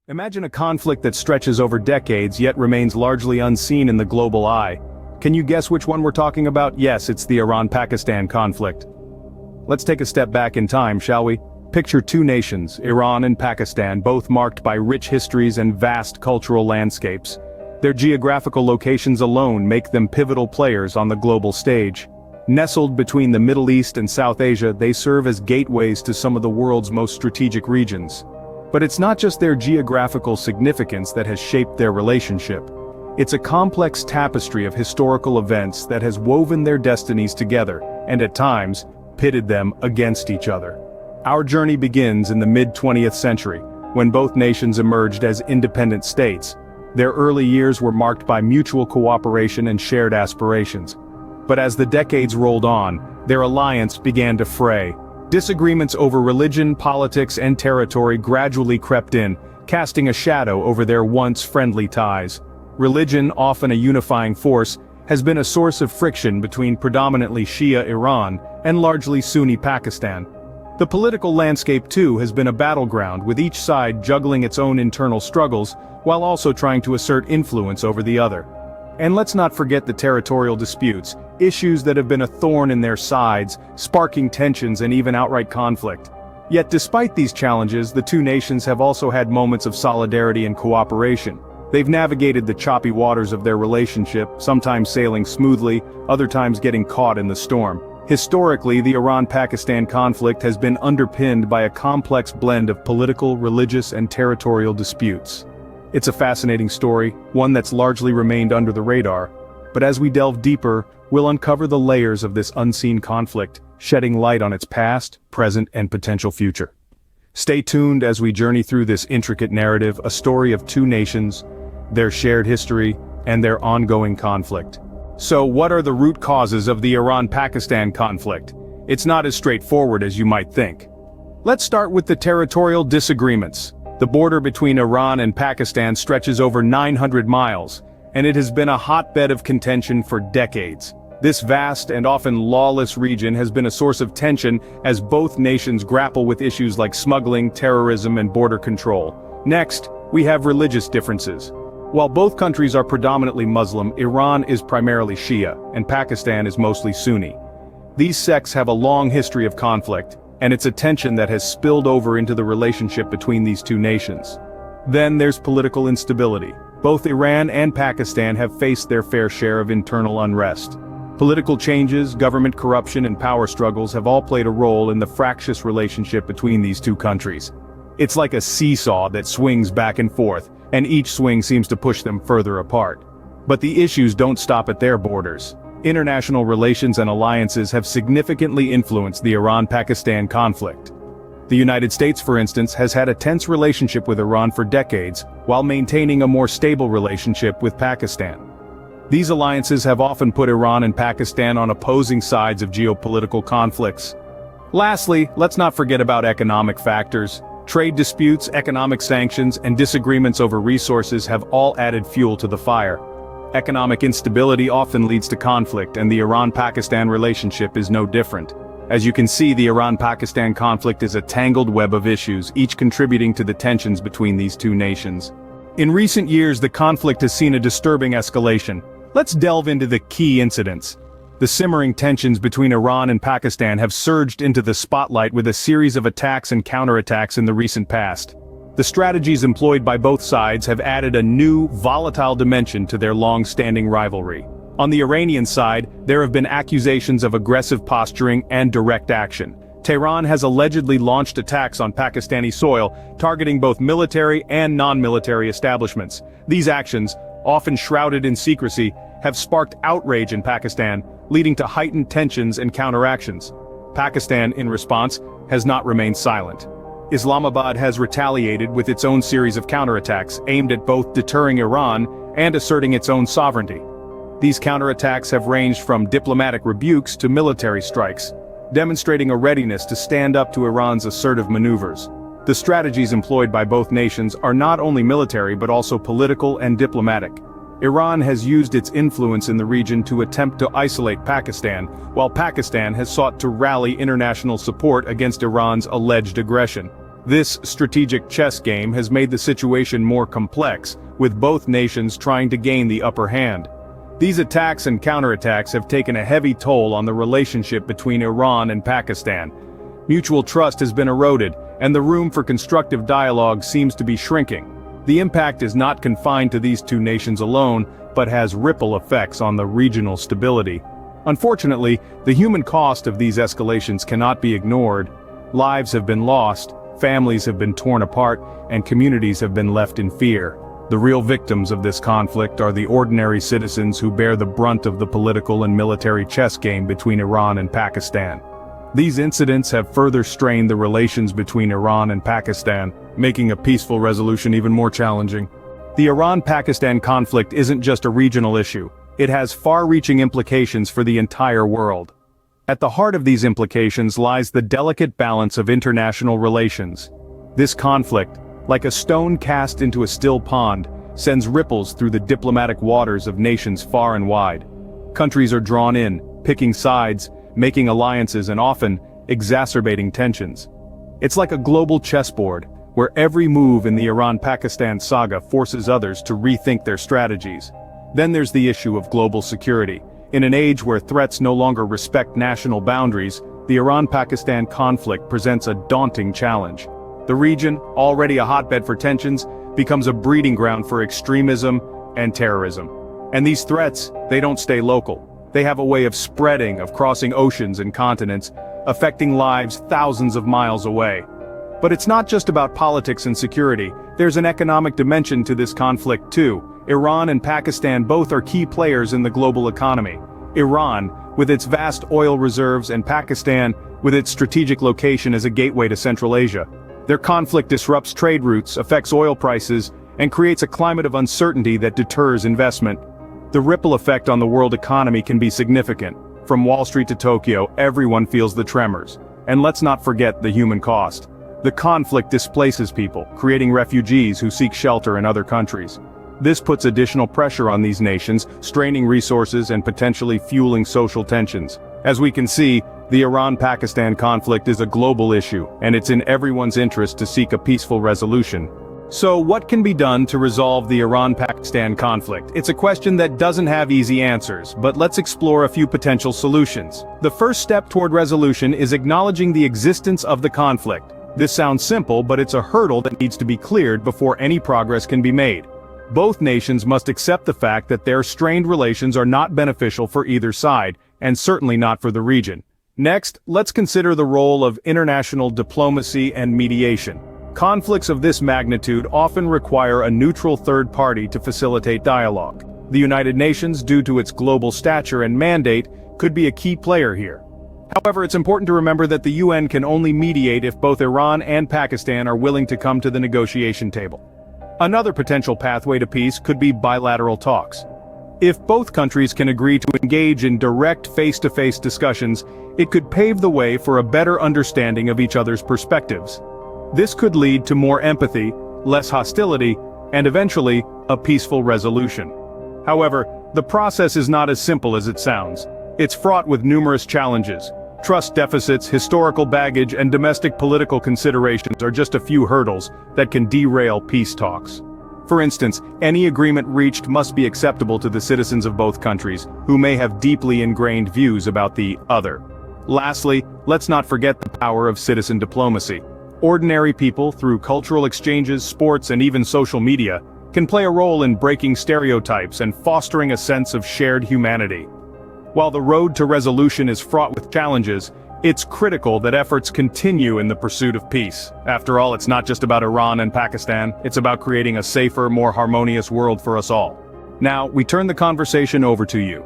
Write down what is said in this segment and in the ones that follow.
Imagine a conflict that stretches over decades yet remains largely unseen in the global eye. Can you guess which one we're talking about? Yes, it's the Iran-Pakistan conflict. Let's take a step back in time, shall we? Picture two nations, Iran and Pakistan, both marked by rich histories and vast cultural landscapes. Their geographical locations alone make them pivotal players on the global stage. Nestled between the Middle East and South Asia, they serve as gateways to some of the world's most strategic regions. But it's not just their geographical significance that has shaped their relationship. It's a complex tapestry of historical events that has woven their destinies together, and at times, pitted them against each other. Our journey begins in the mid-20th century, when both nations emerged as independent states. Their early years were marked by mutual cooperation and shared aspirations. But as the decades rolled on, their alliance began to fray. Disagreements over religion, politics, and territory gradually crept in, casting a shadow over their once friendly ties. Religion, often a unifying force, has been a source of friction between predominantly Shia Iran and largely Sunni Pakistan. The political landscape too has been a battleground, with each side juggling its own internal struggles, while also trying to assert influence over the other. And let's not forget the territorial disputes, issues that have been a thorn in their sides, sparking tensions and even outright conflict. Yet despite these challenges, the two nations have also had moments of solidarity and cooperation. They've navigated the choppy waters of their relationship, sometimes sailing smoothly, other times getting caught in the storm. Historically, the Iran-Pakistan conflict has been underpinned by a complex blend of political, religious, and territorial disputes. It's a fascinating story, one that's largely remained under the radar. But as we delve deeper, we'll uncover the layers of this unseen conflict, shedding light on its past, present, and potential future. Stay tuned as we journey through this intricate narrative, a story of two nations, their shared history, and their ongoing conflict. So what are the root causes of the Iran-Pakistan conflict? It's not as straightforward as you might think. Let's start with the territorial disagreements. The border between Iran and Pakistan stretches over 900 miles, and it has been a hotbed of contention for decades. This vast and often lawless region has been a source of tension as both nations grapple with issues like smuggling, terrorism, and border control. Next, we have religious differences. While both countries are predominantly Muslim, Iran is primarily Shia, and Pakistan is mostly Sunni. These sects have a long history of conflict, and it's a tension that has spilled over into the relationship between these two nations. Then there's political instability. Both Iran and Pakistan have faced their fair share of internal unrest. Political changes, government corruption, and power struggles have all played a role in the fractious relationship between these two countries. It's like a seesaw that swings back and forth, and each swing seems to push them further apart. But the issues don't stop at their borders. International relations and alliances have significantly influenced the Iran-Pakistan conflict. The United States, for instance, has had a tense relationship with Iran for decades, while maintaining a more stable relationship with Pakistan. These alliances have often put Iran and Pakistan on opposing sides of geopolitical conflicts. Lastly, let's not forget about economic factors. Trade disputes, economic sanctions, and disagreements over resources have all added fuel to the fire. Economic instability often leads to conflict, and the Iran-Pakistan relationship is no different. As you can see, the Iran-Pakistan conflict is a tangled web of issues, each contributing to the tensions between these two nations. In recent years, the conflict has seen a disturbing escalation. Let's delve into the key incidents. The simmering tensions between Iran and Pakistan have surged into the spotlight with a series of attacks and counterattacks in the recent past. The strategies employed by both sides have added a new, volatile dimension to their long-standing rivalry. On the Iranian side, there have been accusations of aggressive posturing and direct action. Tehran has allegedly launched attacks on Pakistani soil, targeting both military and non-military establishments. These actions, often shrouded in secrecy, have sparked outrage in Pakistan, leading to heightened tensions and counteractions. Pakistan, in response, has not remained silent. Islamabad has retaliated with its own series of counterattacks, aimed at both deterring Iran and asserting its own sovereignty. These counterattacks have ranged from diplomatic rebukes to military strikes, demonstrating a readiness to stand up to Iran's assertive maneuvers. The strategies employed by both nations are not only military but also political and diplomatic. Iran has used its influence in the region to attempt to isolate Pakistan, while Pakistan has sought to rally international support against Iran's alleged aggression. This strategic chess game has made the situation more complex, with both nations trying to gain the upper hand. These attacks and counterattacks have taken a heavy toll on the relationship between Iran and Pakistan. Mutual trust has been eroded, and the room for constructive dialogue seems to be shrinking. The impact is not confined to these two nations alone, but has ripple effects on the regional stability. Unfortunately, the human cost of these escalations cannot be ignored. Lives have been lost, families have been torn apart, and communities have been left in fear. The real victims of this conflict are the ordinary citizens who bear the brunt of the political and military chess game between Iran and Pakistan. These incidents have further strained the relations between Iran and Pakistan, making a peaceful resolution even more challenging. The Iran-Pakistan conflict isn't just a regional issue, it has far-reaching implications for the entire world. At the heart of these implications lies the delicate balance of international relations. This conflict, like a stone cast into a still pond, sends ripples through the diplomatic waters of nations far and wide. Countries are drawn in, picking sides, making alliances and often exacerbating tensions. It's like a global chessboard, where every move in the Iran-Pakistan saga forces others to rethink their strategies. Then there's the issue of global security. In an age where threats no longer respect national boundaries, the Iran-Pakistan conflict presents a daunting challenge. The region, already a hotbed for tensions, becomes a breeding ground for extremism and terrorism. And these threats, they don't stay local. They have a way of spreading, of crossing oceans and continents, affecting lives thousands of miles away. But it's not just about politics and security, there's an economic dimension to this conflict too. Iran and Pakistan both are key players in the global economy. Iran, with its vast oil reserves, and Pakistan, with its strategic location as a gateway to Central Asia. Their conflict disrupts trade routes, affects oil prices, and creates a climate of uncertainty that deters investment. The ripple effect on the world economy can be significant. From Wall Street to Tokyo, everyone feels the tremors. And let's not forget the human cost. The conflict displaces people, creating refugees who seek shelter in other countries. This puts additional pressure on these nations, straining resources and potentially fueling social tensions. As we can see, the Iran-Pakistan conflict is a global issue, and it's in everyone's interest to seek a peaceful resolution. So what can be done to resolve the Iran-Pakistan conflict? It's a question that doesn't have easy answers, but let's explore a few potential solutions. The first step toward resolution is acknowledging the existence of the conflict. This sounds simple, but it's a hurdle that needs to be cleared before any progress can be made. Both nations must accept the fact that their strained relations are not beneficial for either side, and certainly not for the region. Next, let's consider the role of international diplomacy and mediation. Conflicts of this magnitude often require a neutral third party to facilitate dialogue. The United Nations, due to its global stature and mandate, could be a key player here. However, it's important to remember that the UN can only mediate if both Iran and Pakistan are willing to come to the negotiation table. Another potential pathway to peace could be bilateral talks. If both countries can agree to engage in direct face-to-face discussions, it could pave the way for a better understanding of each other's perspectives. This could lead to more empathy, less hostility, and eventually, a peaceful resolution. However, the process is not as simple as it sounds. It's fraught with numerous challenges. Trust deficits, historical baggage, and domestic political considerations are just a few hurdles that can derail peace talks. For instance, any agreement reached must be acceptable to the citizens of both countries, who may have deeply ingrained views about the other. Lastly, let's not forget the power of citizen diplomacy. Ordinary people, through cultural exchanges, sports, and even social media, can play a role in breaking stereotypes and fostering a sense of shared humanity. While the road to resolution is fraught with challenges, it's critical that efforts continue in the pursuit of peace. After all, it's not just about Iran and Pakistan, it's about creating a safer, more harmonious world for us all. Now, we turn the conversation over to you.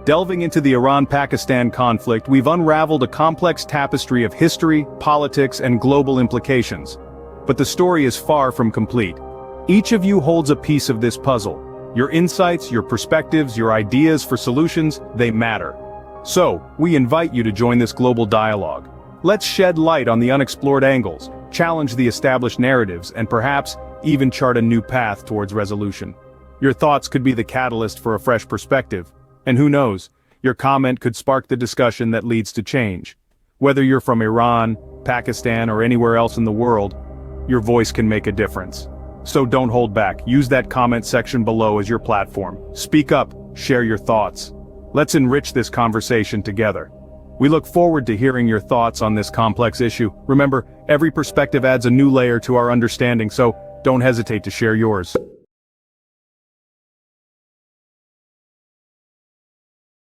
Delving into the Iran-Pakistan conflict, we've unraveled a complex tapestry of history, politics, and global implications. But the story is far from complete. Each of you holds a piece of this puzzle. Your insights, your perspectives, your ideas for solutions, they matter. So, we invite you to join this global dialogue. Let's shed light on the unexplored angles, challenge the established narratives, and perhaps even chart a new path towards resolution. Your thoughts could be the catalyst for a fresh perspective. And who knows, your comment could spark the discussion that leads to change. Whether you're from Iran, Pakistan, or anywhere else in the world, your voice can make a difference. So don't hold back, use that comment section below as your platform. Speak up, share your thoughts. Let's enrich this conversation together. We look forward to hearing your thoughts on this complex issue. Remember, every perspective adds a new layer to our understanding, so don't hesitate to share yours.